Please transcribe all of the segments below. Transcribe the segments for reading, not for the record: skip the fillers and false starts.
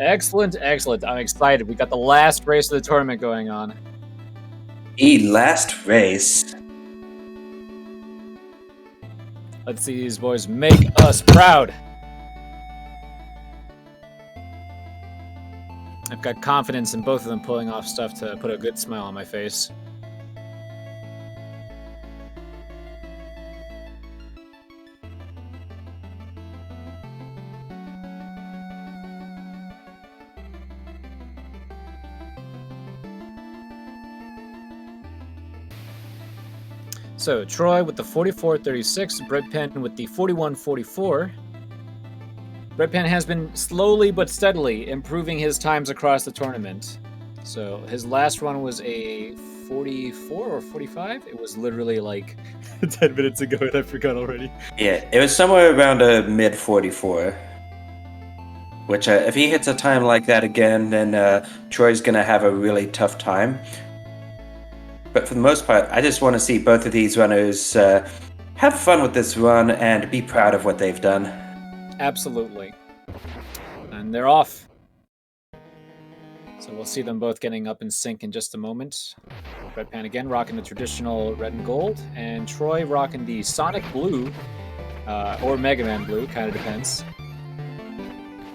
Excellent, excellent. I'm excited. We got the last race of the tournament going on. The last race. Let's see these boys make us proud. I've got confidence in both of them pulling off stuff to put a good smile on my face. So, Troy with the 44.36, Breadpan with the 41.44. Breadpan has been slowly but steadily improving his times across the tournament. So, his last run was a 44 or 45? It was literally like 10 minutes ago and I forgot already. Yeah, it was somewhere around a mid 44. Which, if he hits a time like that again, then Troy's going to have a really tough time. But for the most part, I just want to see both of these runners have fun with this run and be proud of what they've done. Absolutely. And they're off. So we'll see them both getting up in sync in just a moment. Breadpan again rocking the traditional red and gold, and Troy rocking the Sonic blue, or Mega Man blue, kind of depends.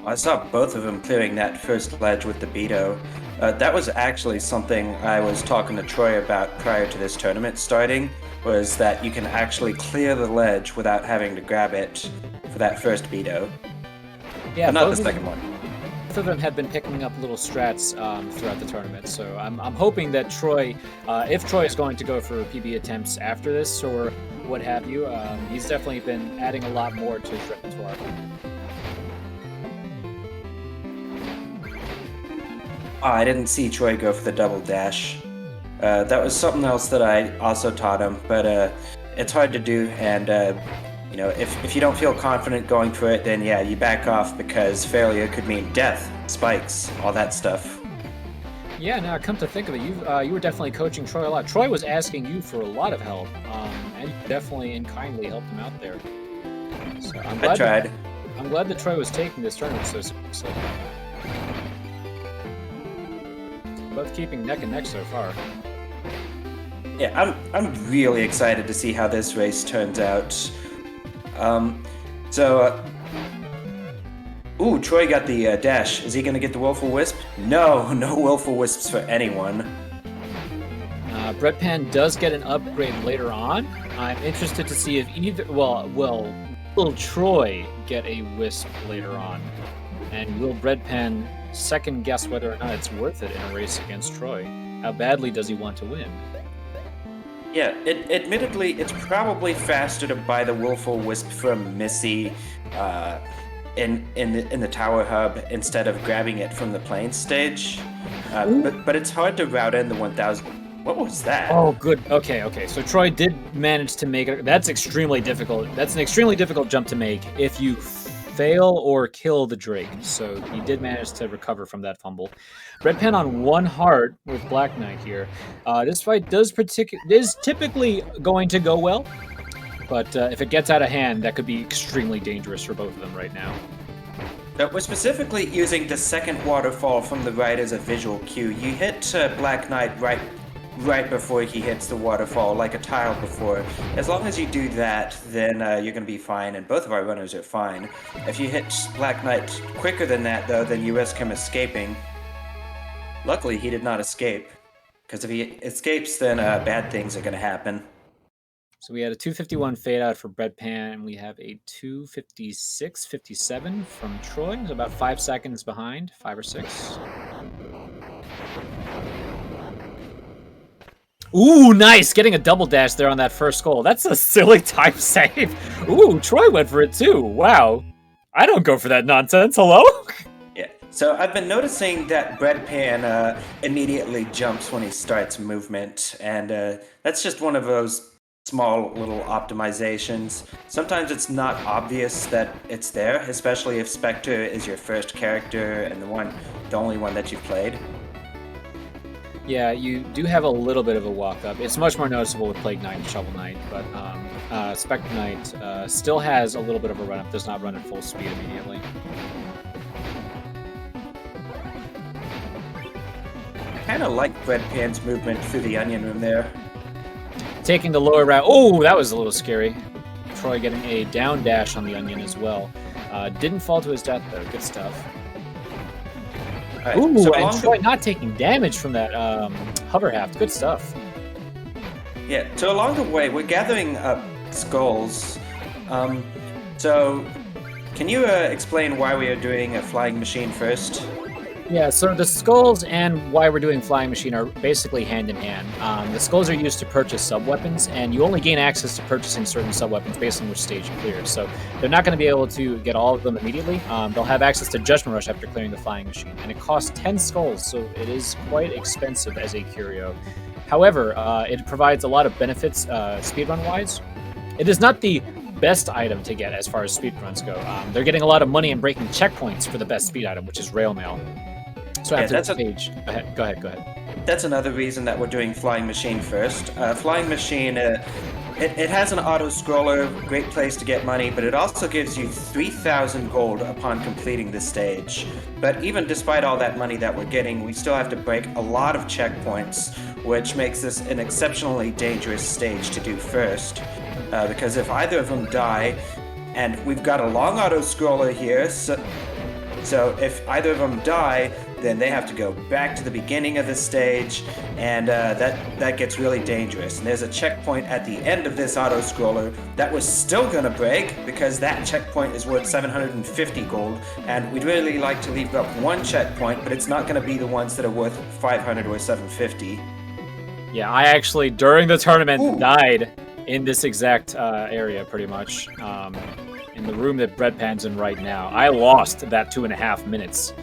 I saw both of them clearing that first ledge with the Beto. That was actually something I was talking to Troy about prior to this tournament starting, was that you can actually clear the ledge without having to grab it for that first Beto. Yeah, but not the second one. Both of them have been picking up little strats throughout the tournament, so I'm hoping that Troy, if Troy is going to go for PB attempts after this or what have you, he's definitely been adding a lot more to his repertoire. Oh, I didn't see Troy go for the double dash. That was something else that I also taught him, but it's hard to do, and you know, if you don't feel confident going for it, then yeah, you back off, because failure could mean death, spikes, all that stuff. Yeah, now come to think of it, you were definitely coaching Troy a lot. Troy was asking you for a lot of help, and you definitely and kindly helped him out there. So I tried. I'm glad that Troy was taking this tournament so seriously. Both keeping neck and neck so far. Yeah, I'm really excited to see how this race turns out. Ooh, Troy got the dash. Is he going to get the Willful Wisp? No Willful Wisps for anyone. Breadpan does get an upgrade later on. I'm interested to see if will Troy get a Wisp later on? And will Breadpan second guess whether or not it's worth it in a race against Troy? How badly does he want to win? Yeah, admittedly, it's probably faster to buy the Willful Wisp from Missy in the Tower Hub instead of grabbing it from the Plains stage. But it's hard to route in the 1000. What was that? Oh, good. Okay. So Troy did manage to make it. That's extremely difficult. That's an extremely difficult jump to make if you fail or kill the Drake. So he did manage to recover from that fumble. Breadpan on one heart with Black Knight here. This fight is typically going to go well, but if it gets out of hand, that could be extremely dangerous for both of them right now. We're specifically using the second waterfall from the right as a visual cue. You hit Black Knight right before he hits the waterfall, like a tile before. As long as you do that, then you're going to be fine, and both of our runners are fine. If you hit Black Knight quicker than that, though, then you risk him escaping. Luckily, he did not escape, because if he escapes, then bad things are going to happen. So we had a 251 fade out for Breadpan, and we have a 256.57 from Troy. It's about 5 seconds behind, 5 or 6. Ooh, nice! Getting a double dash there on that first goal. That's a silly time save. Ooh, Troy went for it too. Wow. I don't go for that nonsense. Hello? Yeah. So I've been noticing that Breadpan immediately jumps when he starts movement, and that's just one of those small little optimizations. Sometimes it's not obvious that it's there, especially if Spectre is your first character and the only one that you've played. Yeah, you do have a little bit of a walk up. It's much more noticeable with Plague Knight and Shovel Knight, but Spectre Knight still has a little bit of a run up, does not run at full speed immediately. kind of like Breadpan's movement through the onion room there. Taking the lower route. Oh, that was a little scary. Troy getting a down dash on the onion as well. Didn't fall to his death, though. Good stuff. Right, Ooh, so and Troy not taking damage from that hover haft. Good stuff. Yeah, so along the way, we're gathering up skulls. So, can you explain why we are doing a flying machine first? Yeah, so the skulls and why we're doing flying machine are basically hand in hand. The skulls are used to purchase sub-weapons, and you only gain access to purchasing certain sub-weapons based on which stage you clear. So they're not going to be able to get all of them immediately. They'll have access to Judgment Rush after clearing the flying machine, and it costs 10 skulls, so it is quite expensive as a curio. However, it provides a lot of benefits speedrun-wise. It is not the best item to get as far as speedruns go. They're getting a lot of money and breaking checkpoints for the best speed item, which is Rail Mail. So after the stage, go ahead. That's another reason that we're doing Flying Machine first. Flying Machine, it has an auto-scroller, great place to get money, but it also gives you 3,000 gold upon completing the stage. But even despite all that money that we're getting, we still have to break a lot of checkpoints, which makes this an exceptionally dangerous stage to do first. Because if either of them die, and we've got a long auto-scroller here, so if either of them die, then they have to go back to the beginning of the stage, and that gets really dangerous. And there's a checkpoint at the end of this auto-scroller that we're still gonna break, because that checkpoint is worth 750 gold, and we'd really like to leave up one checkpoint, but it's not gonna be the ones that are worth 500 or 750. Yeah, I actually, during the tournament, died in this exact area, pretty much. In the room that Breadpan's in right now. I lost that 2.5 minutes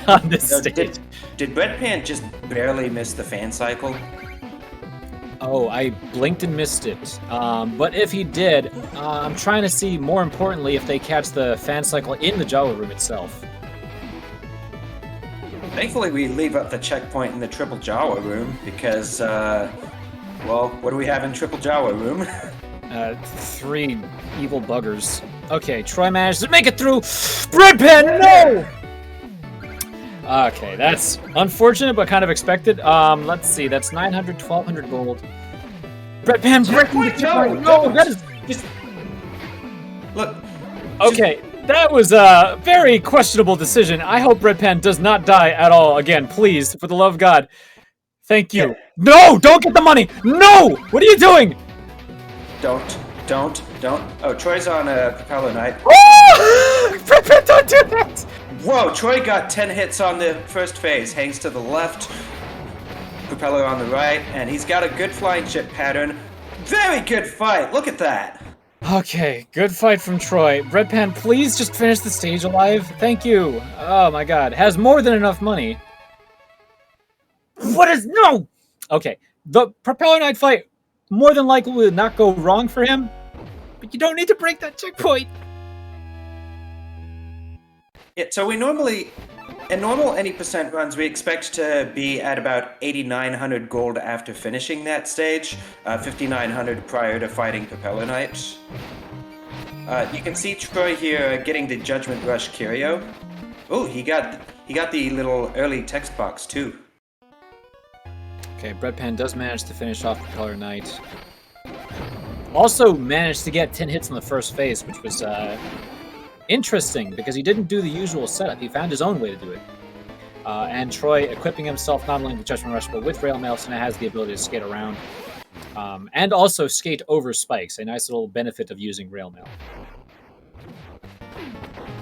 on this stage. Did Breadpan just barely miss the fan cycle? Oh, I blinked and missed it. But if he did, I'm trying to see, more importantly, if they catch the fan cycle in the Jawa room itself. Thankfully, we leave up the checkpoint in the Triple Jawa room because, well, what do we have in Triple Jawa room? 3 evil buggers. Okay, Troy managed to make it through. Breadpan, no! Okay, that's unfortunate, but kind of expected. Let's see, that's 900, 1,200 gold. Breadpan breaking the checkpoint. No, that is just look. Okay, that was a very questionable decision. I hope Breadpan does not die at all again, please, for the love of God. Thank you. Yeah. No, don't get the money. No, what are you doing? Don't. Oh, Troy's on a Propeller Knight. Oh! Breadpan, don't do that! Whoa, Troy got 10 hits on the first phase. Hangs to the left, Propeller on the right, and he's got a good flying ship pattern. Very good fight, look at that. Okay, good fight from Troy. Breadpan, please just finish the stage alive. Thank you. Oh my god, has more than enough money. What is... No! Okay, the Propeller Knight fight more than likely will not go wrong for him, but you don't need to break that checkpoint. Yeah, so we normally, in normal any percent runs, we expect to be at about 8,900 gold after finishing that stage, 5,900 prior to fighting Propeller Knight. You can see Troy here getting the Judgment Rush curio. Oh, he got the little early text box too. Okay, Breadpan does manage to finish off Propeller Knight. Also managed to get 10 hits in the first phase, which was interesting because he didn't do the usual setup. He found his own way to do it. And Troy equipping himself not only with Judgment Rush, but with Rail Mail, so now has the ability to skate around. And also skate over spikes, a nice little benefit of using Rail Mail.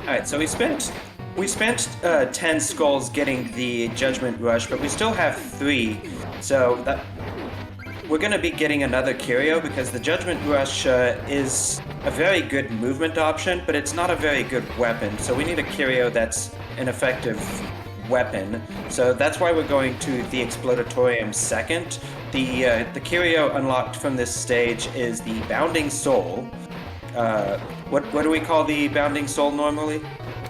Alright, so we spent 10 skulls getting the Judgment Rush, but we still have 3. So we're going to be getting another curio because the Judgment Rush is a very good movement option, but it's not a very good weapon. So we need a curio that's an effective weapon. So that's why we're going to the Explodatorium second. The curio unlocked from this stage is the Bounding Soul. What do we call the Bounding Soul normally?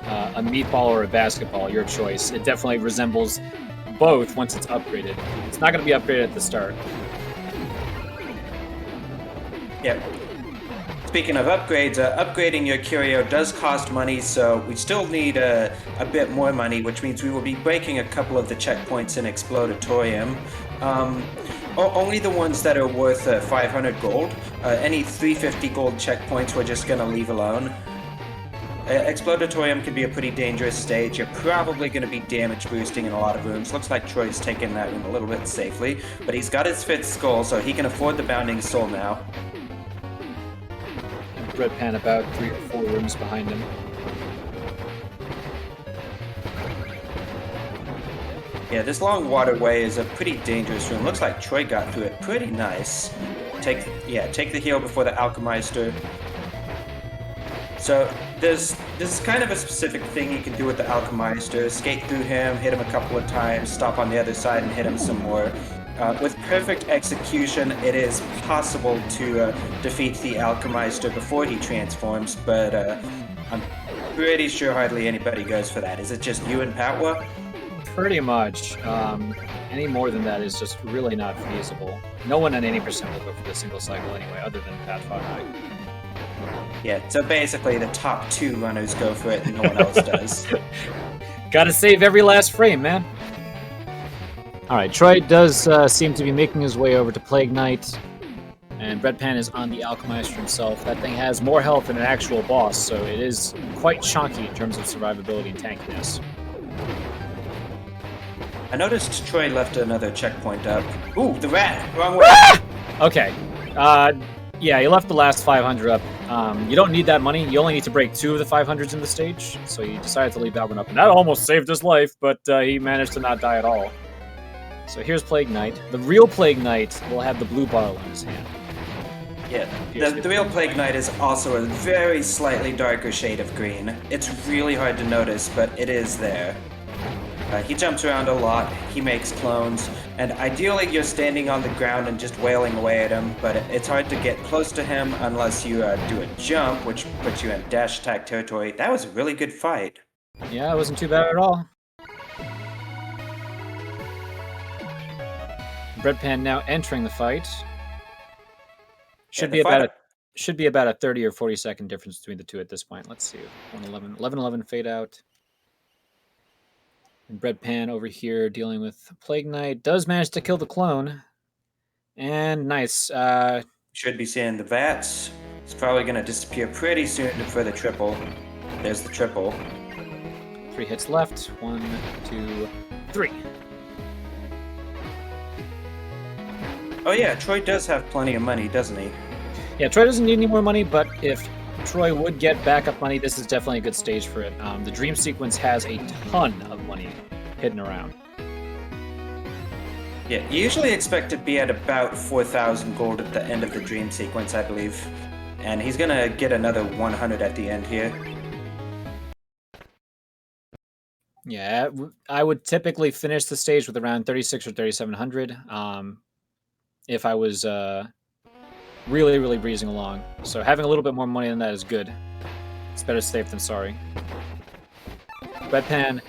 A meatball or a basketball, your choice. It definitely resembles both once it's upgraded. It's not going to be upgraded at the start. Yep. Speaking of upgrades, upgrading your curio does cost money, so we still need a bit more money, which means we will be breaking a couple of the checkpoints in Explodatorium. Only the ones that are worth 500 gold. Any 350 gold checkpoints we're just going to leave alone. Explodatorium can be a pretty dangerous stage. You're probably going to be damage boosting in a lot of rooms. Looks like Troy's taken that room a little bit safely, but he's got his 5th skull, so he can afford the Bounding Soul now. Breadpan about 3 or 4 rooms behind him. Yeah, this long waterway is a pretty dangerous room. Looks like Troy got through it pretty nice. Take the heal before the Alchemister. So this is kind of a specific thing you can do with the Alchemister. Skate through him, hit him a couple of times, stop on the other side and hit him some more. With perfect execution, it is possible to defeat the Alchemister before he transforms, but I'm pretty sure hardly anybody goes for that. Is it just you and Patwa? Pretty much. Any more than that is just really not feasible. No one at any percent will go for the single cycle anyway, other than Patwa and I. Yeah, so basically the top 2 runners go for it and no one else does. Gotta save every last frame, man. Alright, Troy does seem to be making his way over to Plague Knight, and Breadpan is on the Alchemister himself. That thing has more health than an actual boss, so it is quite chunky in terms of survivability and tankiness. I noticed Troy left another checkpoint up. Ooh, the rat! Wrong way! Okay. Yeah, he left the last 500 up. You don't need that money. You only need to break 2 of the 500s in the stage, so he decided to leave that one up. And that almost saved his life, but he managed to not die at all. So here's Plague Knight. The real Plague Knight will have the blue bottle in his hand. Yeah, the real Plague Knight is also a very slightly darker shade of green. It's really hard to notice, but it is there. He jumps around a lot, he makes clones, and ideally you're standing on the ground and just wailing away at him, but it's hard to get close to him unless you do a jump, which puts you in dash attack territory. That was a really good fight. Yeah, it wasn't too bad at all. Breadpan now entering the fight. Should be about a 30 or 40 second difference between the two at this point. Let's see. 11-11 fade out. And Breadpan over here dealing with Plague Knight does manage to kill the clone. And nice. Should be seeing the VATS. It's probably going to disappear pretty soon for the triple. There's the triple. 3 hits left. 1, 2, 3. Oh yeah, Troy does have plenty of money, doesn't he? Yeah, Troy doesn't need any more money, but if Troy would get backup money, this is definitely a good stage for it. The dream sequence has a ton of money hidden around. Yeah, you usually expect to be at about 4,000 gold at the end of the dream sequence, I believe. And he's gonna get another 100 at the end here. Yeah, I would typically finish the stage with around 36 or 3,700 if I was really, really breezing along. So having a little bit more money than that is good. It's better safe than sorry. Breadpan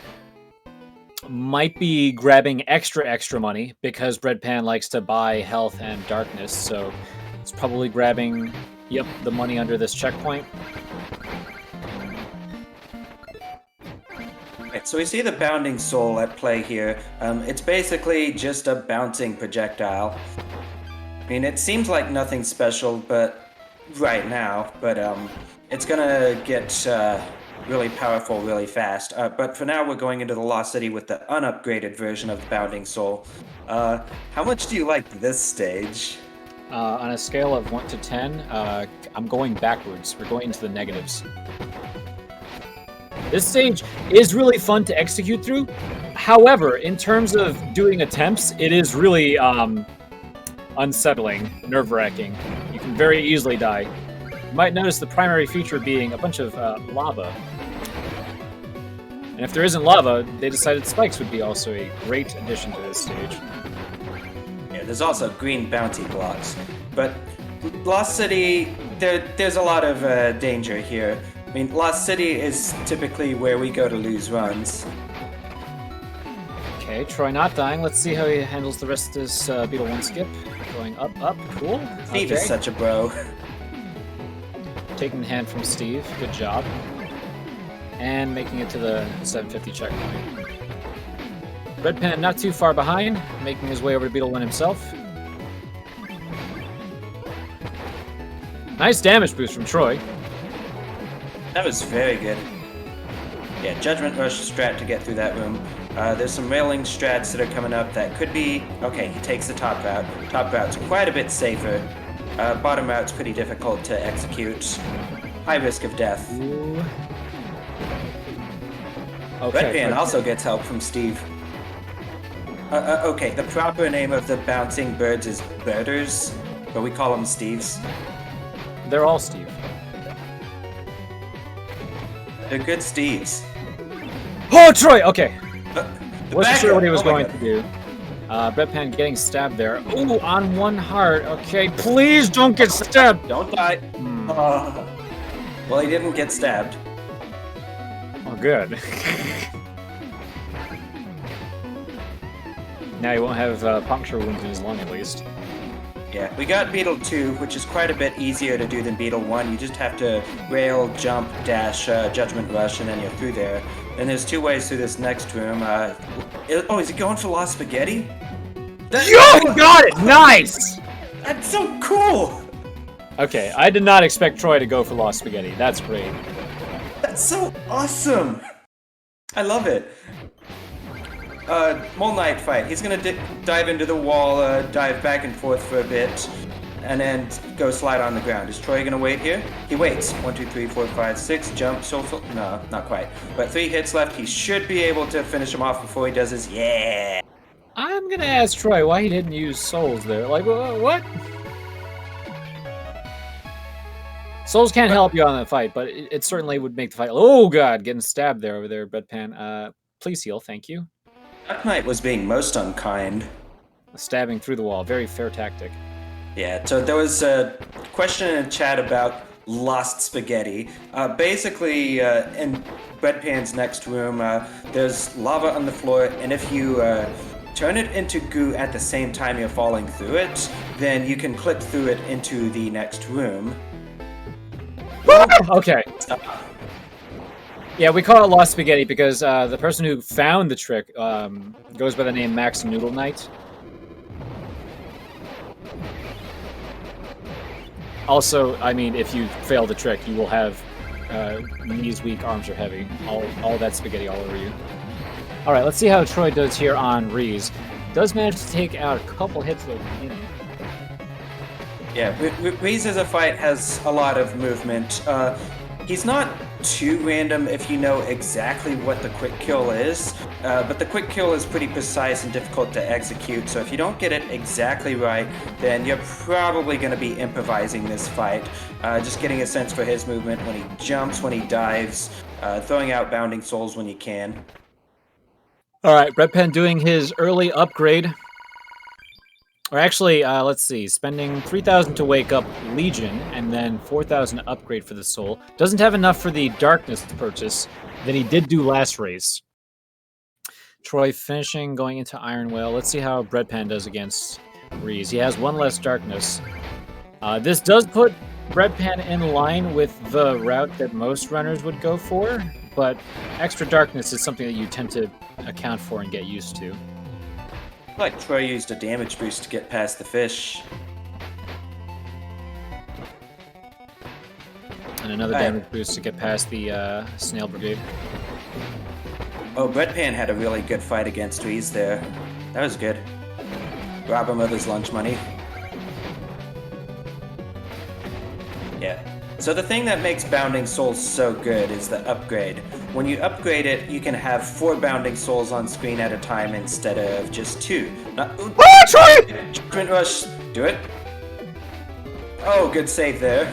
might be grabbing extra money because Breadpan likes to buy health and darkness, so it's probably grabbing, the money under this checkpoint. Right, so we see the Bounding Soul at play here. It's basically just a bouncing projectile. I mean, it seems like nothing special, but right now, but it's gonna get really powerful really fast. But for now, we're going into the Lost City with the unupgraded version of the Bounding Soul. How much do you like this stage? On a scale of 1 to 10, I'm going backwards. We're going into the negatives. This stage is really fun to execute through. However, in terms of doing attempts, it is really unsettling, nerve-wracking. You can very easily die. You might notice the primary feature being a bunch of lava. And if there isn't lava, they decided spikes would be also a great addition to this stage. Yeah, there's also green bounty blocks. But Lost City, there's a lot of danger here. I mean, Lost City is typically where we go to lose runs. Okay, Troy not dying. Let's see how he handles the rest of this Beetle 1 skip. Going up, cool. Steve is such a bro. taking the hand from Steve. Good job. And making it to the 750 checkpoint. Breadpan not too far behind, making his way over to Beetle 1 himself. Nice damage boost from Troy. That was very good. Yeah, Judgment Rush strat to get through that room. There's some railing strats that are coming up that could be... Okay, he takes the top route. Top route's quite a bit safer. Bottom route's pretty difficult to execute. High risk of death. Ooh. Okay, Breadpan also gets help from Steve. Okay, the proper name of the bouncing birds is birders, but we call them Steves. They're all Steve. They're good Steves. Oh, Troy! Okay. Wasn't sure backup. what he was Oh my going God. to do. Breadpan getting stabbed there. Ooh, on one heart. Okay, please don't get stabbed. Don't die. Well, he didn't get stabbed. Oh, good. Now he won't have puncture wounds in his lung, at least. Yeah, we got Beetle 2, which is quite a bit easier to do than Beetle 1. You just have to rail, jump, dash, Judgment Rush, and then you're through there. And there's 2 ways through this next room. Is he going for Lost Spaghetti? You got it! Nice! That's so cool! Okay, I did not expect Troy to go for Lost Spaghetti. That's great. That's so awesome! I love it. Mole Knight fight. He's gonna dive into the wall, dive back and forth for a bit, and then go slide on the ground. Is Troy gonna wait here? He waits. 1, 2, 3, 4, 5, 6. Jump. No, not quite. But 3 hits left. He should be able to finish him off before he does his yeah. I'm gonna ask Troy why he didn't use souls there. Like, what? Souls can't help you on that fight, but it certainly would make the fight. Oh god, getting stabbed there over there, Breadpan. Please heal, thank you. Dark Knight was being most unkind. Stabbing through the wall, very fair tactic. Yeah, so there was a question in chat about Lost Spaghetti. Basically, in Breadpan's next room, there's lava on the floor, and if you turn it into goo at the same time you're falling through it, then you can click through it into the next room. Okay. Yeah, we call it Lost Spaghetti because the person who found the trick goes by the name Max Noodle Knight. Also, I mean, if you fail the trick, you will have knees weak, arms are heavy. All that spaghetti all over you. All right, let's see how Troy does here on Reese. Does manage to take out a couple hits though. Yeah, Reese as a fight has a lot of movement. He's not too random if you know exactly what the quick kill is, but the quick kill is pretty precise and difficult to execute, so if you don't get it exactly right, then you're probably going to be improvising this fight. Just getting a sense for his movement when he jumps, when he dives, throwing out bounding souls when you can. All right, Breadpan doing his early upgrade. Or actually, let's see, spending 3,000 to wake up Legion, and then 4,000 to upgrade for the soul. Doesn't have enough for the darkness to purchase than he did do last race. Troy finishing, going into Iron Whale. Let's see how Breadpan does against Reese. He has 1 less darkness. This does put Breadpan in line with the route that most runners would go for, but extra darkness is something that you tend to account for and get used to. Like Troy used a damage boost to get past the fish. And another damage boost to get past the Snail Brigade. Oh, Breadpan had a really good fight against Reese there. That was good. Rob him of his lunch money. Yeah. So the thing that makes Bounding Souls so good is the upgrade. When you upgrade it, you can have 4 Bounding Souls on screen at a time instead of just 2. Troy! Sprint Rush, do it. Oh, good save there.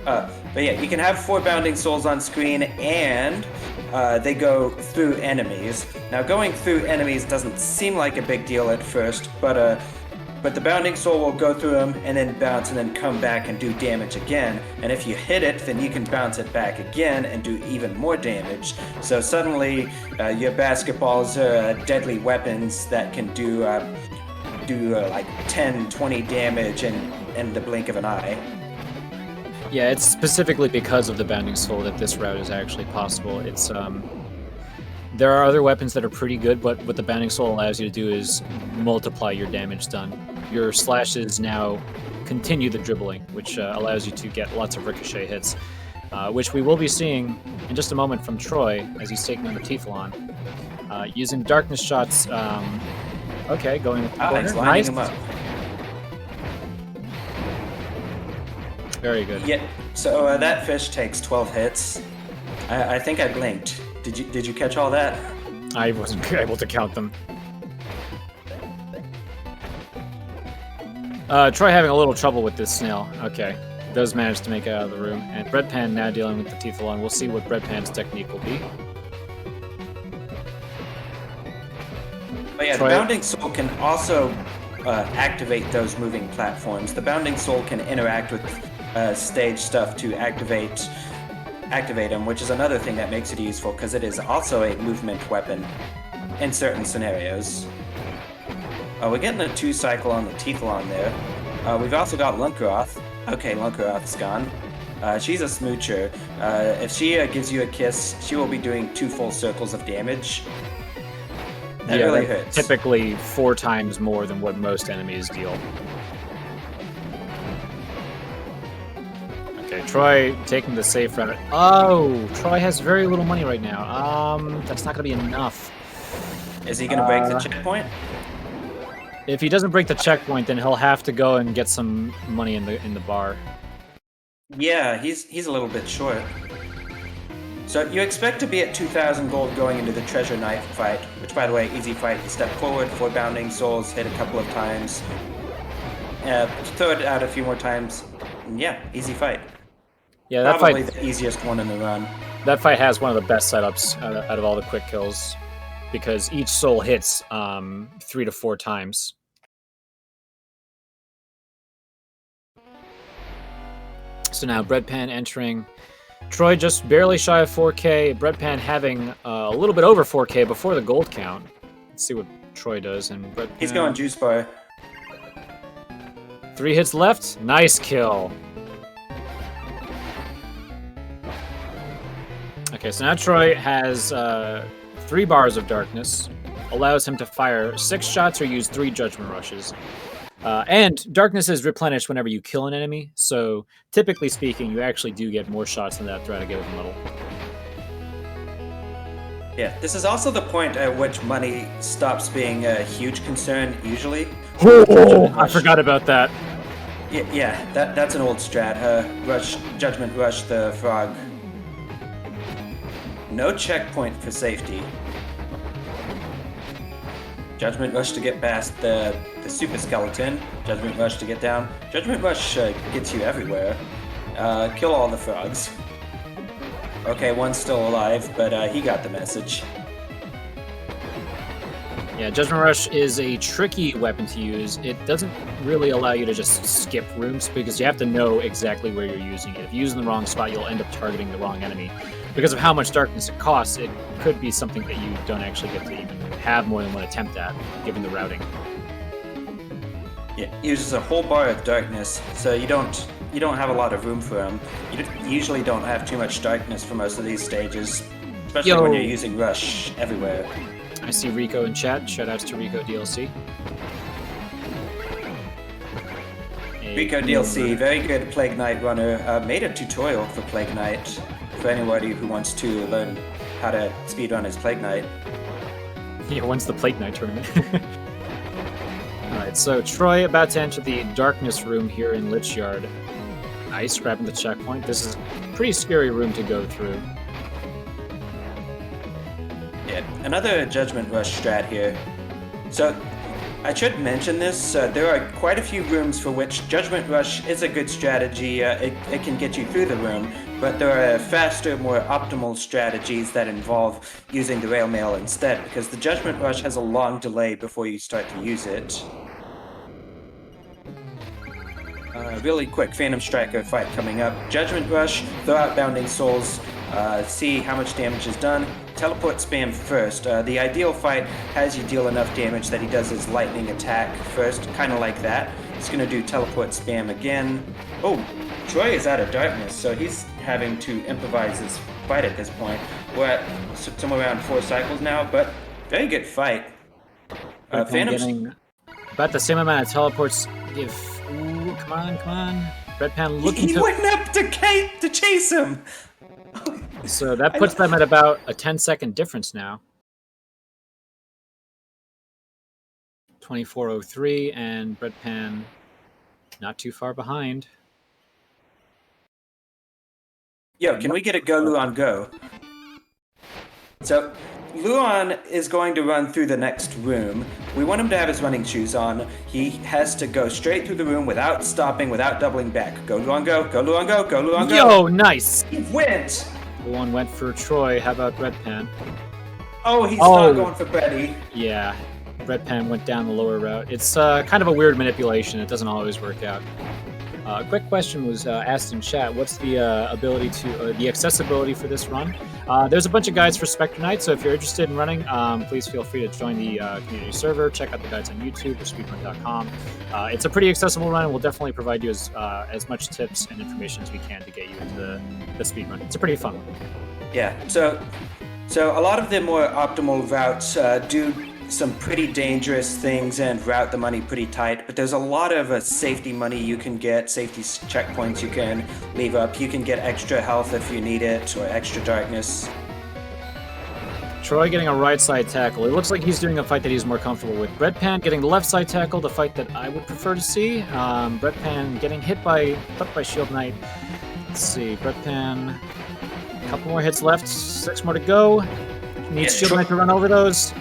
But yeah, you can have 4 Bounding Souls on screen and they go through enemies. Now going through enemies doesn't seem like a big deal at first, but the Bounding Soul will go through them and then bounce and then come back and do damage again. And if you hit it, then you can bounce it back again and do even more damage. So suddenly your basketballs are deadly weapons that can do like 10, 20 damage in the blink of an eye. Yeah, it's specifically because of the Bounding Soul that this route is actually possible. It's there are other weapons that are pretty good, but what the Bounding Soul allows you to do is multiply your damage done. Your slashes now continue the dribbling, which allows you to get lots of ricochet hits, which we will be seeing in just a moment from Troy as he's taking on the Teflon. Using darkness shots, okay, going with the corner. He's lining Nice. him up. Very good. Yeah, so that fish takes 12 hits. I think I blinked. Did you catch all that? I wasn't able to count them. Troy having a little trouble with this snail. Okay, does manage to make it out of the room. And Breadpan now dealing with the Teflon. We'll see what Breadpan's technique will be. But yeah, Troy- the Bounding Soul can also activate those moving platforms. The Bounding Soul can interact with stage stuff to activate them, which is another thing that makes it useful because it is also a movement weapon in certain scenarios. We're getting a 2-cycle on the Teflon there. We've also got Lunkaroth. Okay, Lunkaroth's gone. She's a smoocher. If she gives you a kiss, she will be doing 2 full circles of damage. That really hurts. Typically 4 times more than what most enemies deal. Okay, Troy taking the safe route. Oh, Troy has very little money right now. That's not going to be enough. Is he going to break the checkpoint? If he doesn't break the checkpoint, then he'll have to go and get some money in the bar. Yeah, he's a little bit short. So you expect to be at 2,000 gold going into the treasure knife fight, which, by the way, easy fight. You step forward, 4 bounding souls, hit a couple of times, throw it out a few more times. And yeah, easy fight. Yeah, that Probably fight. the easiest one in the run. That fight has one of the best setups out of all the quick kills, because each soul hits 3 to 4 times. So now Breadpan entering. Troy just barely shy of 4K. Breadpan having a little bit over 4K before the gold count. Let's see what Troy does. And Breadpan, He's going juice bar. 3 hits left. Nice kill. Okay, so now Troy has 3 bars of darkness. Allows him to fire 6 shots or use 3 judgment rushes. And darkness is replenished whenever you kill an enemy, so typically speaking, you actually do get more shots than that throughout a given level. Yeah, this is also the point at which money stops being a huge concern, usually. Oh, I forgot about that. Yeah, that's an old strat. Judgment Rush the frog. No checkpoint for safety. Judgment Rush to get past the super skeleton. Judgment Rush to get down. Judgment Rush gets you everywhere. Kill all the frogs. Okay, one's still alive, but he got the message. Yeah, Judgment Rush is a tricky weapon to use. It doesn't really allow you to just skip rooms because you have to know exactly where you're using it. If you use it in the wrong spot, you'll end up targeting the wrong enemy. Because of how much darkness it costs, it could be something that you don't actually get to even have more than one attempt at, given the routing. Yeah, uses a whole bar of darkness, so you don't have a lot of room for him. You usually don't have too much darkness for most of these stages, especially when you're using Rush everywhere. I see Rico in chat. Shoutouts to Rico DLC. Rico DLC, very good Plague Knight runner. Made a tutorial for Plague Knight for anybody who wants to learn how to speedrun his Plague Knight. Yeah, when's the Plague Knight tournament? Alright, so Troy about to enter the darkness room here in Lich Yard. Nice, grabbing the checkpoint. This is a pretty scary room to go through. Yeah, another Judgment Rush strat here. So, I should mention this, there are quite a few rooms for which Judgment Rush is a good strategy. It can get you through the room, but there are faster, more optimal strategies that involve using the rail mail instead, because the Judgment Rush has a long delay before you start to use it. Really quick Phantom Striker fight coming up. Judgment Rush, throw out Bounding Souls, see how much damage is done. Teleport spam first. The ideal fight has you deal enough damage that he does his lightning attack first, kind of like that. He's going to do teleport spam again. Oh, Troy is out of darkness, so he's having to improvise his fight at this point. We're at somewhere around 4 cycles now, but very good fight. Phantom's getting about the same amount of teleports. Ooh, come on. Breadpan looking he went up to chase him. So that puts them at about a 10-second difference now. 24:03, and Breadpan not too far behind. Yo, can we get a go, Luan, go? So, Luan is going to run through the next room. We want him to have his running shoes on. He has to go straight through the room without stopping, without doubling back. Go, Luan, go. Go, Luan, go. Go, Luan, go. Yo, nice. He went. Luan went for Troy. How about Breadpan? Oh, he's not going for Brady. Yeah, Breadpan went down the lower route. It's kind of a weird manipulation. It doesn't always work out. A quick question was asked in chat. What's the ability to the accessibility for this run? There's a bunch of guides for Specter Knight, so if you're interested in running, please feel free to join the community server. Check out the guides on YouTube or speedrun.com. It's a pretty accessible run, and we'll definitely provide you as much tips and information as we can to get you into the speedrun. It's a pretty fun one. Yeah. So a lot of the more optimal routes do some pretty dangerous things and route the money pretty tight, but there's a lot of safety money you can get, safety checkpoints you can leave up. You can get extra health if you need it, or extra darkness. Troy getting a right side tackle. It looks like he's doing a fight that he's more comfortable with. Breadpan getting the left side tackle, the fight that I would prefer to see. Breadpan getting hit by Shield Knight. Let's see, Breadpan, a couple more hits left, 6 more to go. Needs Shield Knight to run over those.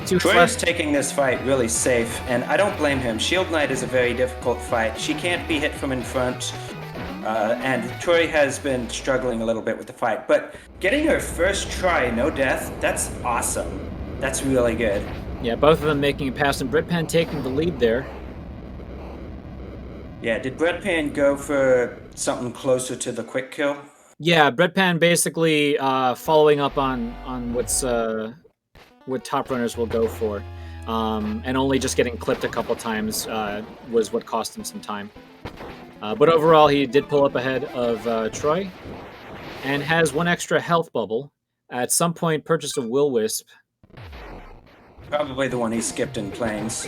Troy is taking this fight really safe, and I don't blame him. Shield Knight is a very difficult fight. She can't be hit from in front, and Troy has been struggling a little bit with the fight. But getting her first try, no death, that's awesome. That's really good. Yeah, both of them making it past, and Breadpan taking the lead there. Yeah, did Breadpan go for something closer to the quick kill? Yeah, Breadpan basically following up on what top runners will go for, and only just getting clipped a couple times was what cost him some time. But overall, he did pull up ahead of Troy, and has 1 extra health bubble. At some point, purchased a Will-Wisp. Probably the one he skipped in planes.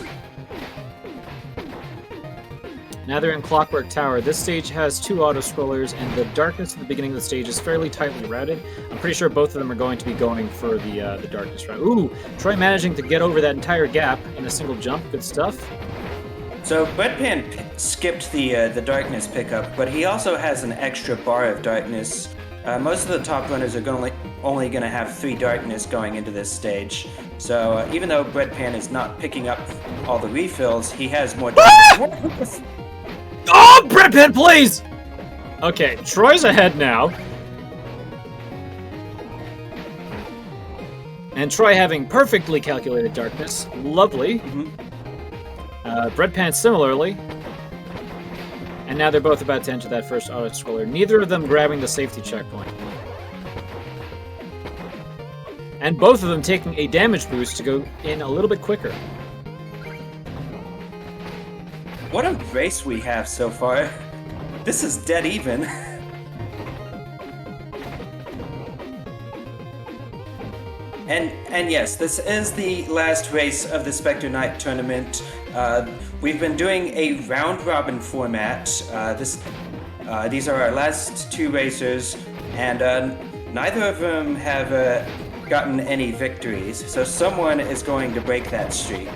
Now they're in Clockwork Tower. This stage has 2 auto-scrollers, and the darkness at the beginning of the stage is fairly tightly routed. I'm pretty sure both of them are going to be going for the darkness route. Ooh, Troy managing to get over that entire gap in a single jump. Good stuff. So Breadpan skipped the darkness pickup, but he also has an extra bar of darkness. Most of the top runners are only going to have 3 darkness going into this stage. So even though Breadpan is not picking up all the refills, he has more darkness. Oh, Breadpan, please! Okay, Troy's ahead now. And Troy having perfectly calculated darkness. Lovely. Breadpan similarly. And now they're both about to enter that first auto-scroller. Neither of them grabbing the safety checkpoint. And both of them taking a damage boost to go in a little bit quicker. What a race we have so far. This is dead even. And yes, this is the last race of the Specter Knight tournament. We've been doing a round-robin format. These are our last 2 racers, and neither of them have gotten any victories, so someone is going to break that streak.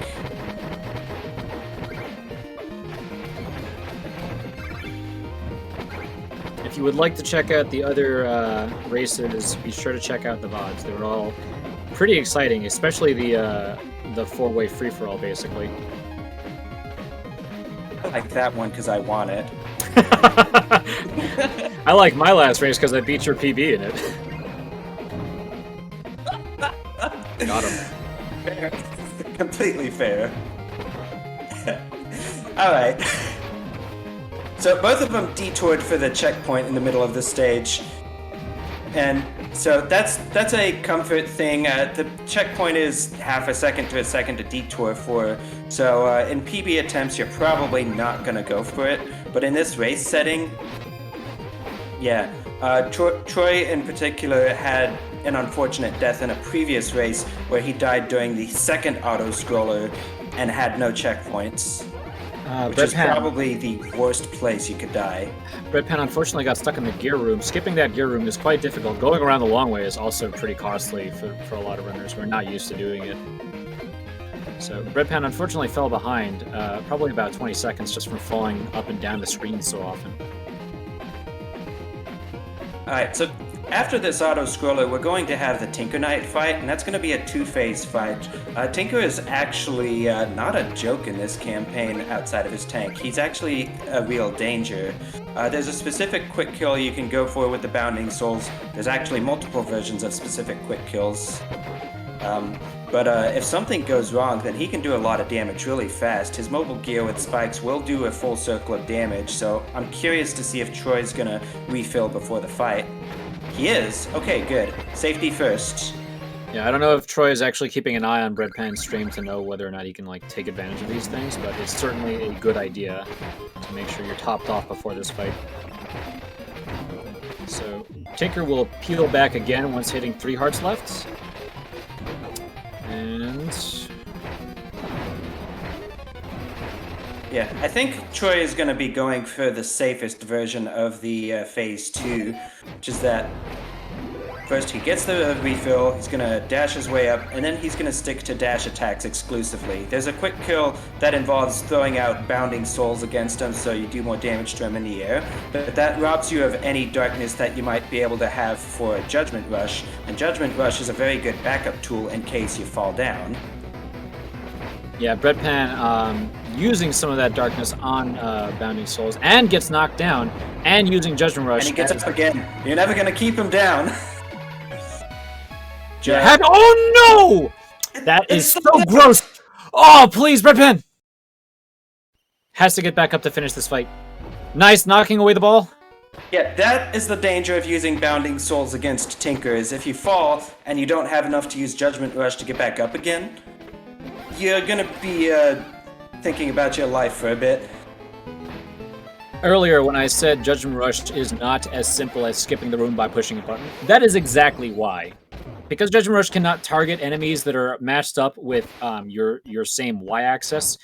If you would like to check out the other races, be sure to check out the VODs. They were all pretty exciting, especially the 4-way free-for-all, basically. I like that one because I won it. I like my last race because I beat your PB in it. Got him. Fair. Completely fair. Alright. So both of them detoured for the checkpoint in the middle of the stage. And so that's a comfort thing. The checkpoint is half a second to a second to detour for. So in PB attempts, you're probably not going to go for it. But in this race setting, Yeah. Troy in particular had an unfortunate death in a previous race where he died during the second auto-scroller and had no checkpoints. Which is probably the worst place you could die. Breadpan unfortunately got stuck in the gear room. Skipping that gear room is quite difficult. Going around the long way is also pretty costly for a lot of runners. We're not used to doing it. So Breadpan unfortunately fell behind, probably about 20 seconds just from falling up and down the screen so often. Alright, so after this auto-scroller, we're going to have the Tinker Knight fight, and that's going to be a two-phase fight. Tinker is actually not a joke in this campaign outside of his tank. He's actually a real danger. There's a specific quick kill you can go for with the Bounding Souls. There's actually multiple versions of specific quick kills. But if something goes wrong, then he can do a lot of damage really fast. His mobile gear with spikes will do a full circle of damage, so I'm curious to see if Troy's gonna refill before the fight. He is? Okay, good. Safety first. Yeah, I don't know if Troy is actually keeping an eye on Breadpan's stream to know whether or not he can like take advantage of these things, but it's certainly a good idea to make sure you're topped off before this fight. So Tinker will peel back again once hitting 3 hearts left. And yeah, I think Troy is going to be going for the safest version of the phase 2, which is that first he gets the refill, he's going to dash his way up, and then he's going to stick to dash attacks exclusively. There's a quick kill that involves throwing out Bounding Souls against him, so you do more damage to him in the air, but that robs you of any darkness that you might be able to have for Judgment Rush, and Judgment Rush is a very good backup tool in case you fall down. yeah, Breadpan using some of that darkness on Bounding Souls and gets knocked down, and using Judgment Rush. And he gets up again. You're never going to keep him down. Oh no! That is so gross! Oh, please, Breadpan! Has to get back up to finish this fight. Nice, knocking away the ball. Yeah, that is the danger of using Bounding Souls against Tinker, is if you fall and you don't have enough to use Judgment Rush to get back up again, you're gonna be thinking about your life for a bit. Earlier, when I said Judgment Rush is not as simple as skipping the room by pushing a button, that is exactly why. Because Judgment Rush cannot target enemies that are matched up with your same y-axis.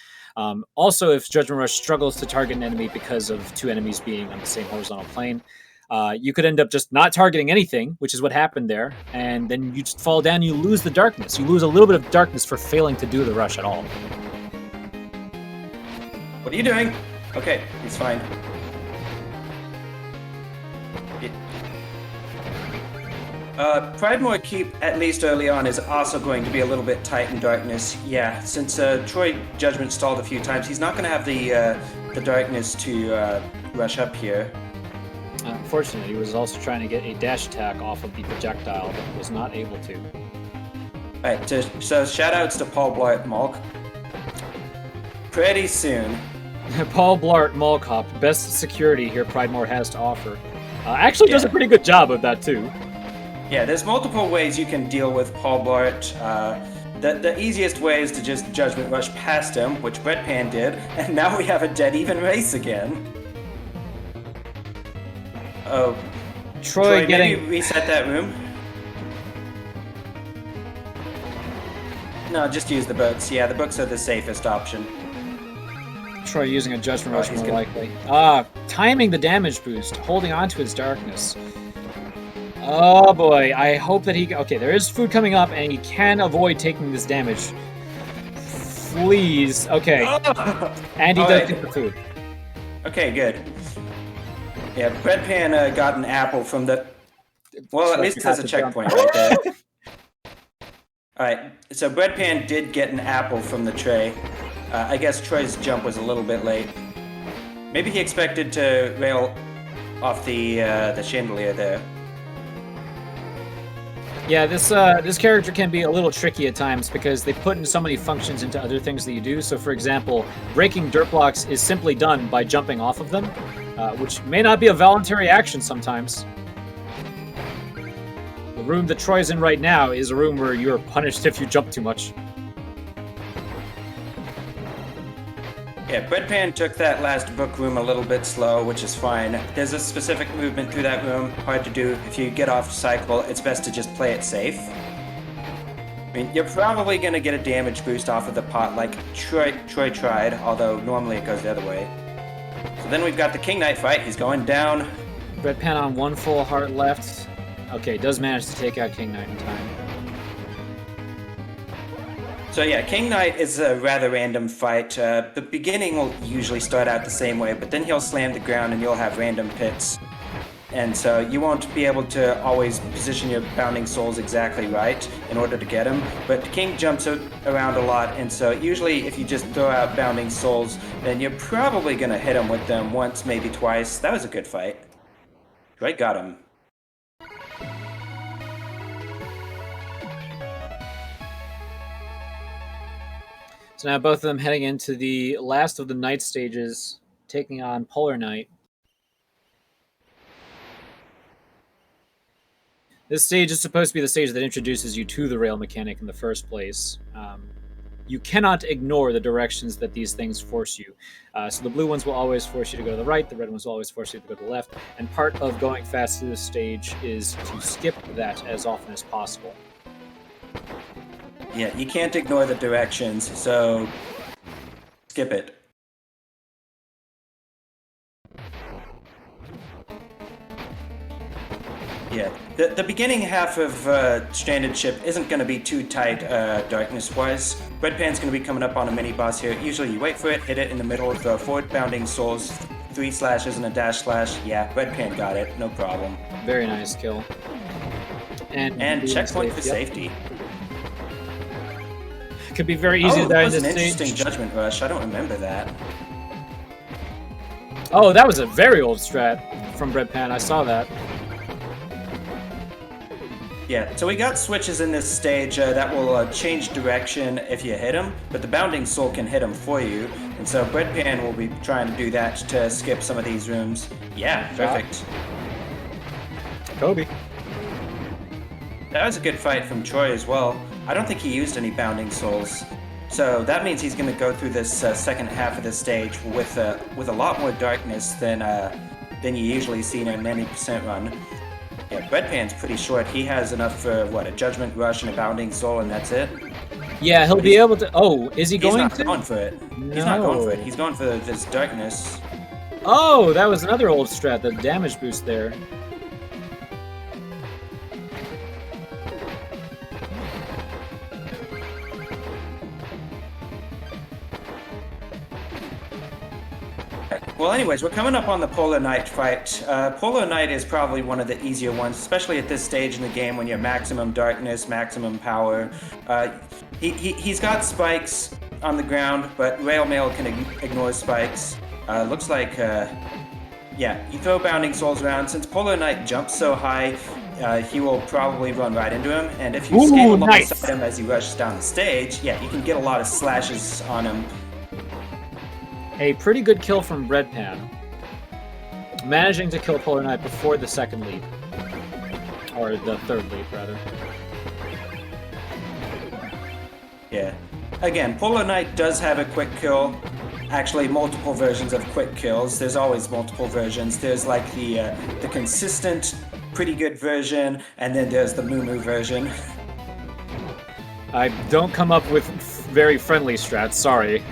Also, if Judgment Rush struggles to target an enemy because of 2 enemies being on the same horizontal plane, you could end up just not targeting anything, which is what happened there, and then you just fall down, you lose the darkness. You lose a little bit of darkness for failing to do the rush at all. What are you doing? Okay, he's fine. Pridemore Keep, at least early on, is also going to be a little bit tight in darkness. Yeah, since Troy Judgment stalled a few times, he's not going to have the darkness to rush up here. Unfortunately, he was also trying to get a dash attack off of the projectile, but was not able to. Alright, so shoutouts to Paul Blart Malk. Pretty soon. Paul Blart Mallcop, best security here Pridemore has to offer. Actually does a pretty good job of that, too. Yeah, there's multiple ways you can deal with Paul Blart. The easiest way is to just Judgment Rush past him, which Breadpan did, and now we have a dead even race again. Oh, Troy maybe reset that room? No, just use the books. Yeah, the books are the safest option. Troy using a Judgment Rush more likely. Timing the damage boost, holding on to his darkness. Oh boy, I hope that he... Okay, there is food coming up, and he can avoid taking this damage. Please. Okay. And he does get the food. Okay, good. Yeah, Breadpan got an apple from the... Well, at least it has a checkpoint right there. Alright, so Breadpan did get an apple from the tray. I guess Troy's jump was a little bit late. Maybe he expected to rail off the chandelier there. Yeah, this character can be a little tricky at times because they put in so many functions into other things that you do. So, for example, breaking dirt blocks is simply done by jumping off of them, which may not be a voluntary action sometimes. The room that Troy's in right now is a room where you're punished if you jump too much. Yeah, Breadpan took that last book room a little bit slow, which is fine. There's a specific movement through that room, hard to do. If you get off cycle, it's best to just play it safe. I mean, you're probably going to get a damage boost off of the pot like Troy tried, although normally it goes the other way. So then we've got the King Knight fight. He's going down. Breadpan on 1 full heart left. Okay, does manage to take out King Knight in time. So yeah, King Knight is a rather random fight. The beginning will usually start out the same way, but then he'll slam the ground and you'll have random pits. And so you won't be able to always position your bounding souls exactly right in order to get him. But King jumps around a lot, and so usually if you just throw out bounding souls, then you're probably going to hit him with them once, maybe twice. That was a good fight. Troy got him. So now both of them heading into the last of the night stages, taking on Polar Knight. This stage is supposed to be the stage that introduces you to the rail mechanic in the first place. You cannot ignore the directions that these things force you. So the blue ones will always force you to go to the right, the red ones will always force you to go to the left, and part of going fast through this stage is to skip that as often as possible. Yeah, you can't ignore the directions, so skip it. Yeah, the beginning half of Stranded Ship isn't going to be too tight darkness-wise. Breadpan's going to be coming up on a mini-boss here. Usually you wait for it, hit it in the middle, throw forward bounding souls, 3 slashes and a dash slash. Yeah, Breadpan got it, no problem. Very nice kill. And checkpoint for safety. Could be very easy to die in this that was an stage. interesting judgment rush. I don't remember that. Oh, that was a very old strat from Breadpan. I saw that. Yeah, so we got switches in this stage that will change direction if you hit him, but the bounding soul can hit him for you, and so Breadpan will be trying to do that to skip some of these rooms. Yeah, perfect. Kobe. That was a good fight from Troy as well. I don't think he used any bounding souls, so that means he's going to go through this second half of the stage with a lot more darkness than you usually see in an 90% run. Yeah, Breadpan's pretty short. He has enough for, what, a Judgment Rush and a Bounding Soul, and that's it? Yeah, he'll be able to... Oh, is he going to? He's not going for it. No. He's not going for it. He's going for this darkness. Oh, that was another old strat, the damage boost there. Well, anyways, we're coming up on the Polar Knight fight. Polar Knight is probably one of the easier ones, especially at this stage in the game when you're maximum darkness, maximum power. He's got spikes on the ground, but Rail Mail can ignore spikes. Looks like, yeah, you throw Bounding Souls around. Since Polar Knight jumps so high, he will probably run right into him. And if you skate alongside him as he rushes down the stage, yeah, you can get a lot of slashes on him. A pretty good kill from Breadpan. Managing to kill Polar Knight before the second leap. Or the third leap, rather. Yeah. Again, Polar Knight does have a quick kill. Actually, multiple versions of quick kills. There's always multiple versions. There's like the consistent, pretty good version, and then there's the Moo Moo version. I don't come up with very friendly strats, sorry.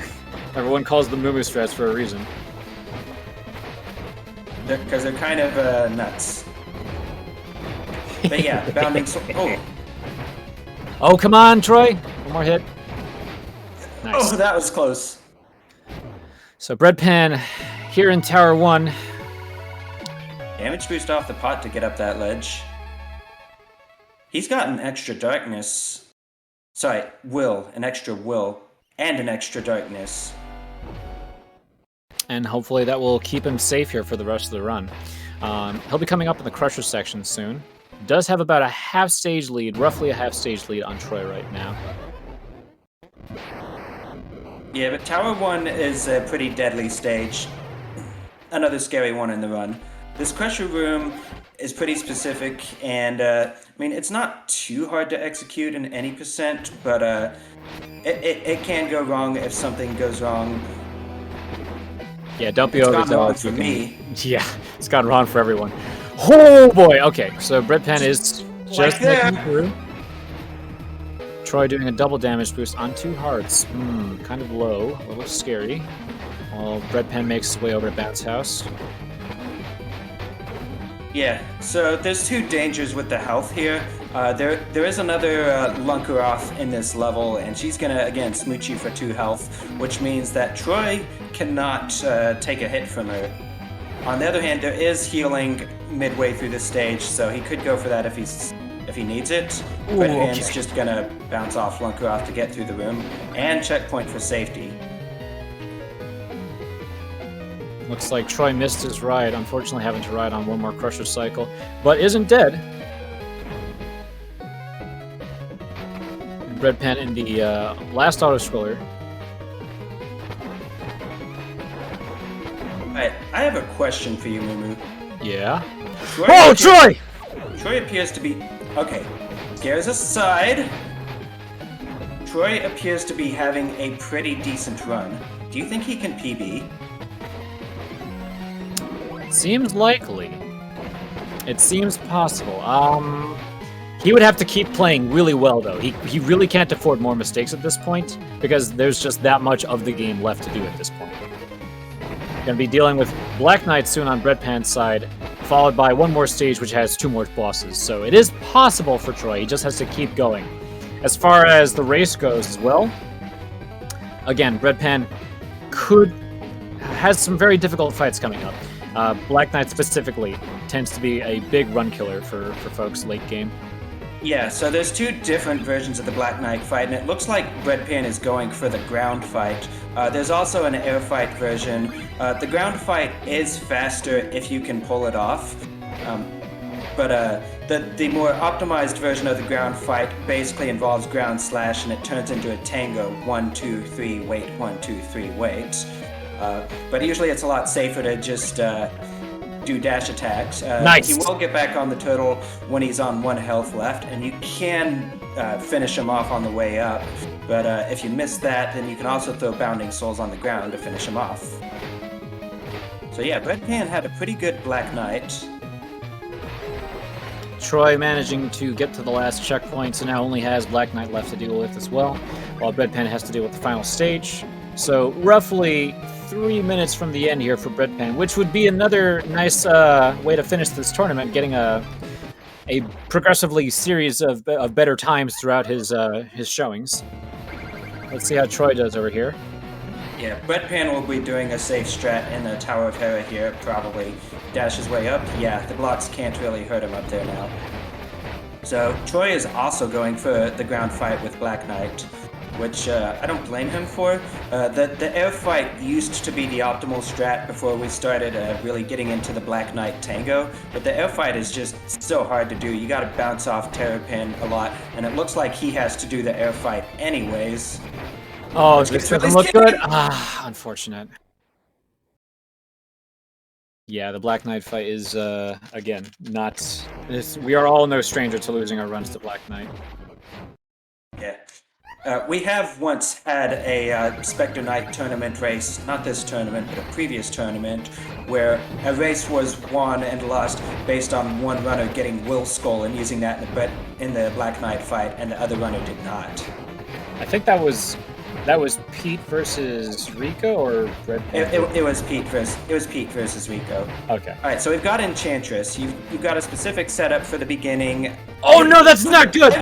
Everyone calls them Moo Moo strats for a reason. Because they're kind of nuts. But yeah, the Bounding Soul. Oh. Oh, come on, Troy. One more hit. Nice. Oh, that was close. So Breadpan here in Tower 1. Damage boost off the pot to get up that ledge. He's got an extra darkness. Sorry, an extra will, and an extra darkness. And hopefully that will keep him safe here for the rest of the run. He'll be coming up in the Crusher section soon. Does have about a half-stage lead, roughly a half-stage lead on Troy right now. Yeah, but Tower 1 is a pretty deadly stage. Another scary one in the run. This Crusher room is pretty specific, and I mean, it's not too hard to execute in any percent, but it can go wrong if something goes wrong. Yeah, don't be It's gone wrong overzealous. for me. Yeah, it's gone wrong for everyone. Oh boy. Okay, so Breadpan is just making it through. Troy doing a double damage boost on 2 hearts. Kind of low, a little scary. While Breadpan makes his way over to Bounce House. Yeah, so there's 2 dangers with the health here. There is another Lunkeroth in this level, and she's gonna again smooch you for 2 health, which means that Troy cannot take a hit from her. On the other hand, there is healing midway through the stage, so he could go for that if he needs it. Breadpan's just gonna bounce off Lunkeroth to get through the room, and checkpoint for safety. Looks like Troy missed his ride, unfortunately having to ride on one more Crusher cycle, but isn't dead. And Breadpan in the last auto-scroller. Alright, I have a question for you, Mumu. Yeah. Troy! Troy appears to be... Okay, scares aside. Troy appears to be having a pretty decent run. Do you think he can PB? Seems likely. It seems possible. He would have to keep playing really well, though. He really can't afford more mistakes at this point, because there's just that much of the game left to do at this point. Gonna be dealing with Black Knight soon on Breadpan's side, followed by one more stage which has 2 more bosses. So it is possible for Troy, he just has to keep going. As far as the race goes as well, again, Breadpan has some very difficult fights coming up. Black Knight specifically tends to be a big run killer for folks late game. Yeah, so there's 2 different versions of the Black Knight fight, and it looks like Breadpan is going for the ground fight. There's also an air fight version. The ground fight is faster if you can pull it off, but the more optimized version of the ground fight basically involves ground slash, and it turns into a tango. 1, 2, 3, wait, 1, 2, 3, wait. But usually it's a lot safer to just do dash attacks. Nice. He will get back on the turtle when he's on 1 health left, and you can finish him off on the way up. But if you miss that, then you can also throw Bounding Souls on the ground to finish him off. So yeah, Breadpan had a pretty good Black Knight. Troy managing to get to the last checkpoint, so now only has Black Knight left to deal with as well, while Breadpan has to deal with the final stage. So roughly 3 minutes from the end here for Breadpan, which would be another nice way to finish this tournament, getting a progressively series of better times throughout his showings. Let's see how Troy does over here. Yeah, Breadpan will be doing a safe strat in the Tower of Hera here, probably. Dash his way up. Yeah, the blocks can't really hurt him up there now. So Troy is also going for the ground fight with Black Knight, which I don't blame him for. The air fight used to be the optimal strat before we started really getting into the Black Knight tango, but the air fight is just so hard to do. You gotta bounce off Terrapin a lot, and it looks like he has to do the air fight anyways. Oh, this doesn't look good? Ah, unfortunate. Yeah, the Black Knight fight is, again, not... we are all no stranger to losing our runs to Black Knight. Yeah. We have once had a Specter Knight tournament race, not this tournament, but a previous tournament, where a race was won and lost based on one runner getting Will Skull and using that in the Black Knight fight, and the other runner did not. I think that was Pete versus Rico, or Breadpan? It was Pete versus Rico. Okay. All right, so we've got Enchantress. You've got a specific setup for the beginning. Oh no, that's not good.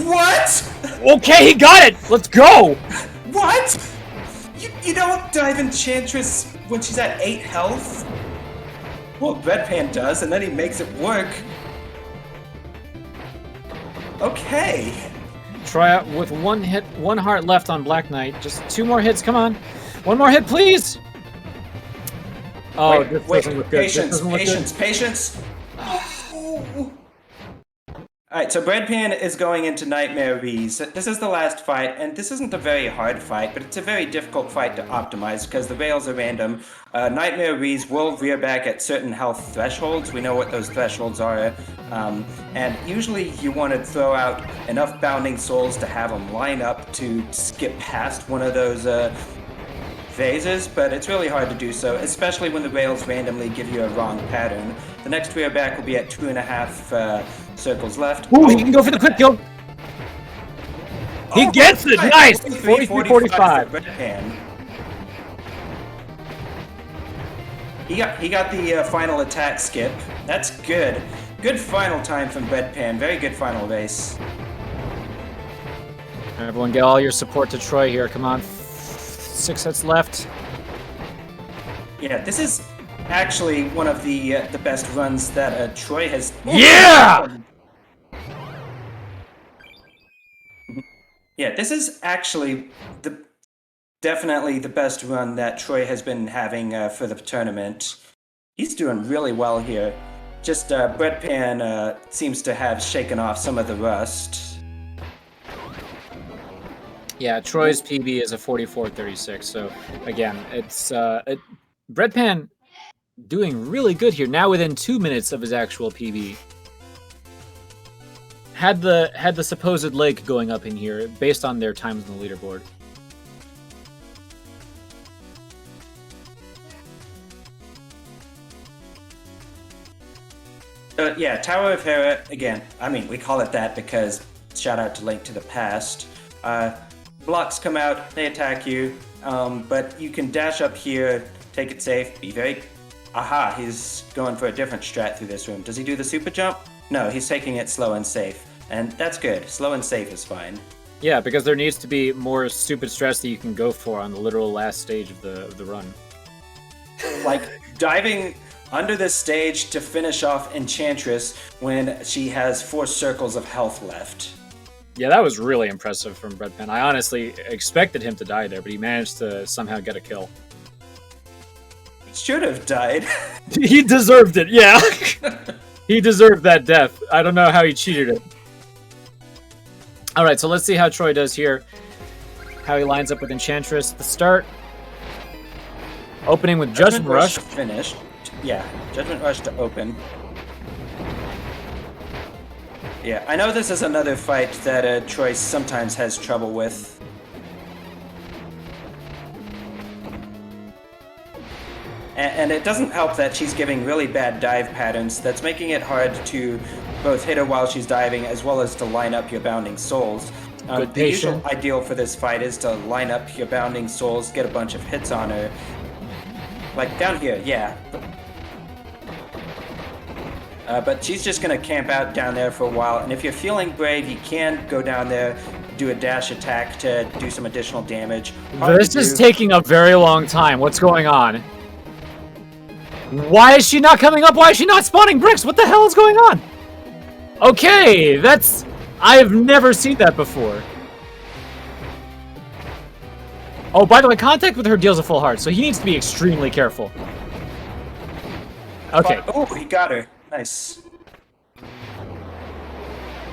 What? Okay, he got it. Let's go. What? You don't dive Enchantress when she's at 8 health? Well, Breadpan does, and then he makes it work. Okay. Try out with 1 hit, 1 heart left on Black Knight. Just 2 more hits. Come on, 1 more hit, please. Oh, this doesn't look good. Patience. Alright, so Breadpan is going into Nightmare Rees. This is the last fight, and this isn't a very hard fight, but it's a very difficult fight to optimize because the rails are random. Nightmare Rees will rear back at certain health thresholds. We know what those thresholds are. And usually you want to throw out enough Bounding Souls to have them line up to skip past one of those phases, but it's really hard to do so, especially when the rails randomly give you a wrong pattern. The next rear back will be at 2.5 circles left. Ooh, he can go for the quick kill. He gets it! Nice! 43-45. Breadpan. He got the final attack skip. That's good. Good final time from Breadpan. Very good final race. Everyone get all your support to Troy here. Come on. 6 hits left. Yeah, this is actually one of the best runs that Troy has. Yeah! Yeah, this is actually definitely the best run that Troy has been having for the tournament. He's doing really well here. Just Breadpan seems to have shaken off some of the rust. Yeah, Troy's PB is a 44-36. So again, it's Breadpan doing really good here. Now within 2 minutes of his actual PB. Had the supposed leg going up in here based on their times on the leaderboard. Yeah, Tower of Hera, again, I mean, we call it that because shout out to Link to the Past. Blocks come out, they attack you, but you can dash up here, take it safe, be very... Aha, he's going for a different strat through this room. Does he do the super jump? No, he's taking it slow and safe. And that's good. Slow and safe is fine. Yeah, because there needs to be more stupid strats that you can go for on the literal last stage of the run. Like diving under the stage to finish off Enchantress when she has 4 circles of health left. Yeah, that was really impressive from Breadpan. I honestly expected him to die there, but he managed to somehow get a kill. He should have died. He deserved it, yeah. He deserved that death. I don't know how he cheated it. Alright, so let's see how Troy does here. How he lines up with Enchantress at the start. Opening with Judgment Rush. Finished. Yeah, Judgment Rush to open. Yeah, I know this is another fight that Troy sometimes has trouble with. And it doesn't help that she's giving really bad dive patterns. That's making it hard to both hit her while she's diving as well as to line up your Bounding Souls. Good the usual ideal for this fight is to line up your Bounding Souls, get a bunch of hits on her. Like down here, yeah. But she's just going to camp out down there for a while. And if you're feeling brave, you can go down there, do a dash attack to do some additional damage. This is taking a very long time. What's going on? Why is she not coming up? Why is she not spawning bricks? What the hell is going on? Okay, that's... I've never seen that before. Oh, by the way, contact with her deals a full heart, so he needs to be extremely careful. Okay. Oh, he got her. Nice.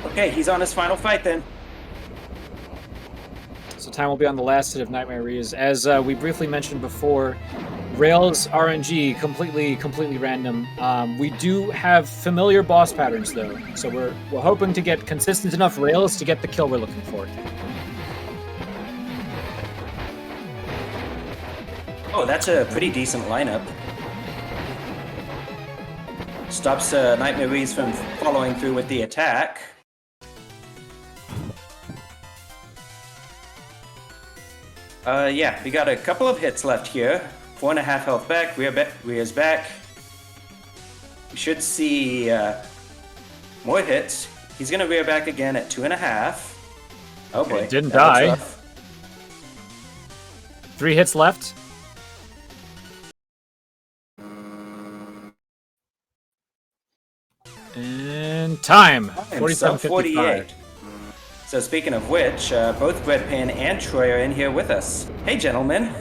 Okay, he's on his final fight then. So time will be on the last hit of Nightmare Rees. As we briefly mentioned before, Rails RNG, completely random. We do have familiar boss patterns though, so we're hoping to get consistent enough Rails to get the kill we're looking for. Oh, that's a pretty decent lineup. Stops Nightmare Rees from following through with the attack. Yeah, we got a couple of hits left here. 4.5 health back, rear's back. We should see more hits. He's gonna rear back again at 2.5. Oh boy. It didn't die. 3 hits left. And time. 47:55. So speaking of which, both Breadpan and Troy are in here with us. Hey, gentlemen.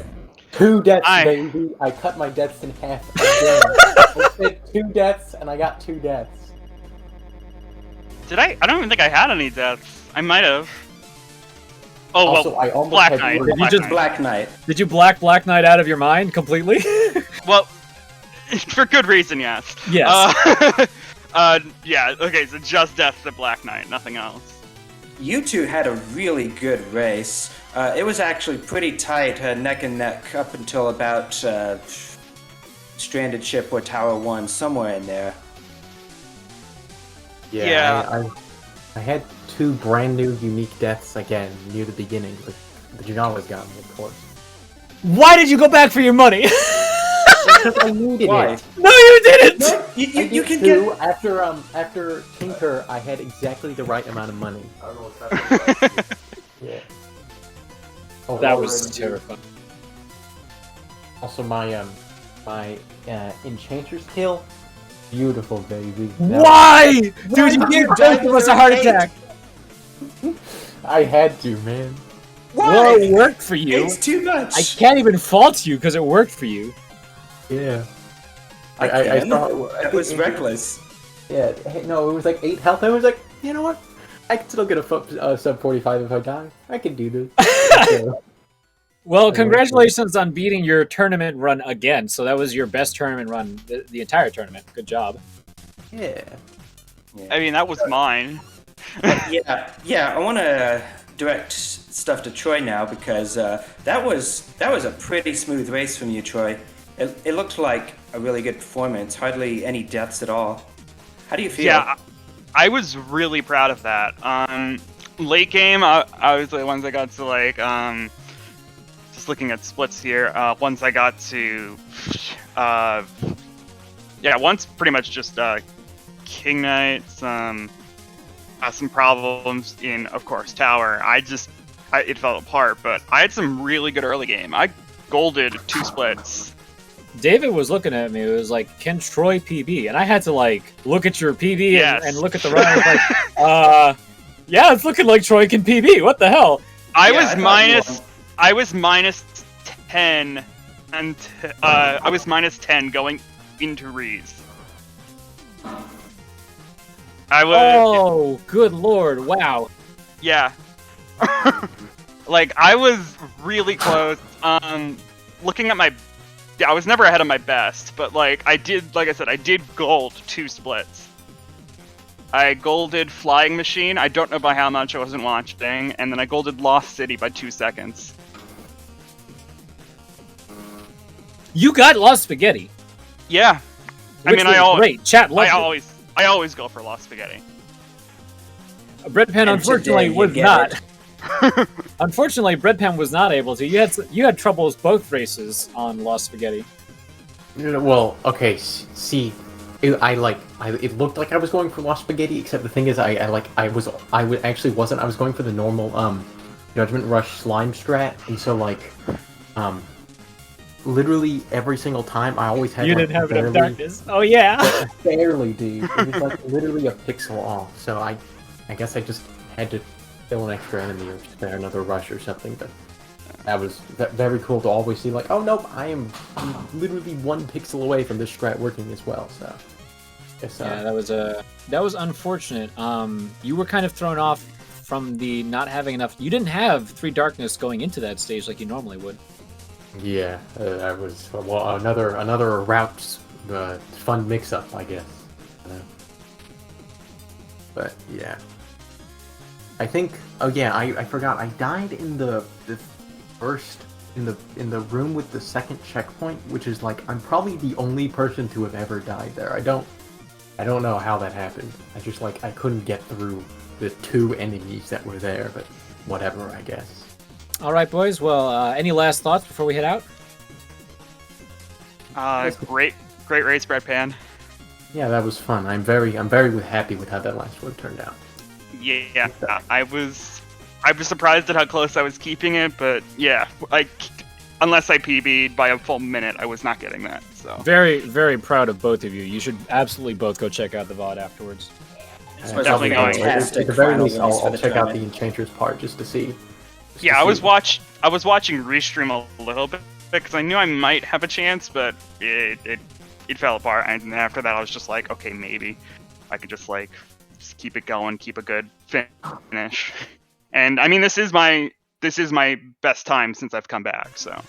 2 deaths, baby. I cut my deaths in half again. I said 2 deaths, and I got 2 deaths. Did I? I don't even think I had any deaths. I might have. Oh, also, well, I almost Black had Knight. you Did you just Black Knight. Did you Black Knight out of your mind completely? Well, for good reason, yes. Yes. Yeah, okay, so just deaths to Black Knight, nothing else. you two had a really good race. It was actually pretty tight, neck and neck, up until about Stranded Ship or Tower 1, somewhere in there. Yeah. I had 2 brand new unique deaths again near the beginning, but you always got me, of course. Why did you go back for your money? Because I needed it. No, you didn't. No, you can get get... after Tinker, I had exactly the right amount of money. I don't know what that Yeah. Oh, That was terrifying. Also, my Enchanter's Kill, beautiful, baby. Why? Dude, you gave both of us a heart attack. I had to, man. Why? Well, it worked for you. It's too much. I can't even fault you because it worked for you. Yeah. I thought that was reckless. Yeah, no, it was like 8 health. I was like, you know what? I can still get a sub 45 if I die. I can do this. Well, congratulations on beating your tournament run again. So that was your best tournament run, the entire tournament. Good job. Yeah. I mean, that was mine. Yeah. I want to direct stuff to Troy now because that was a pretty smooth race from you, Troy. It looked like a really good performance. Hardly any deaths at all. How do you feel? Yeah, I was really proud of that. Late game, I was the ones that got to like just looking at splits here. Once I got to once pretty much just King Knight, some problems in, of course, Tower. It fell apart, but I had some really good early game. I golded 2 splits. David was looking at me. It was like, can Troy PB? And I had to like look at your PB and look at the run. I was like, yeah, it's looking like Troy can PB. What the hell? I was minus 10, and I was minus 10 going into Reese. Oh, good lord! Wow. Yeah. Like, I was really close. Looking at I was never ahead of my best, but like I did gold 2 splits. I golded Flying Machine. I don't know by how much, I wasn't watching, and then I golded Lost City by 2 seconds. You got Lost Spaghetti. Yeah. I mean, great. Chat loved it. I always go for Lost Spaghetti. Breadpan unfortunately was not. Unfortunately, Breadpan was not able to. You had troubles both races on Lost Spaghetti. Well, okay. See, it looked like I was going for Lost Spaghetti, except the thing is, I actually wasn't. I was going for the normal Judgment Rush slime strat, and so like literally every single time I always had. You didn't have enough darkness. Oh yeah. Barely, dude. It was like literally a pixel off. So I guess I just had to kill an extra enemy or spare another rush or something. But that was very cool to always see. Like, oh nope, I'm literally 1 pixel away from this strat working as well. So. Yeah, that was unfortunate. You were kind of thrown off from the not having enough. You didn't have 3 darkness going into that stage like you normally would. Yeah, that was another route fun mix-up, I guess. But yeah, I think. Oh yeah, I forgot. I died in the first in the room with the second checkpoint, which is like I'm probably the only person to have ever died there. I don't know how that happened. I just I couldn't get through the 2 enemies that were there, but whatever, I guess. All right, boys. Well, any last thoughts before we head out? Great race, Breadpan. Yeah, that was fun. I'm very happy with how that last one turned out. Yeah, I was surprised at how close I was keeping it, but yeah, unless I PB'd by a full minute, I was not getting that. So very, very proud of both of you. You should absolutely both go check out the VOD afterwards. Definitely going. At the very least, I'll check out the Enchanter's part just to see. Yeah, I was watching Restream a little bit because I knew I might have a chance, but it fell apart. And after that, I was just like, okay, maybe I could just keep it going, keep a good finish. And I mean, this is my best time since I've come back. So.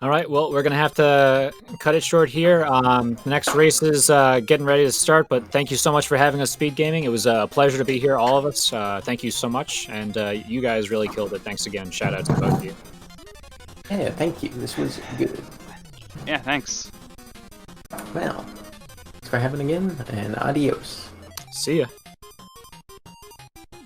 All right, well, we're going to have to cut it short here. The next race is getting ready to start, but thank you so much for having us, Speed Gaming. It was a pleasure to be here, all of us. Thank you so much, and you guys really killed it. Thanks again. Shout out to both of you. Yeah, thank you. This was good. Yeah, thanks. Well, thanks for having again, and adios. See ya.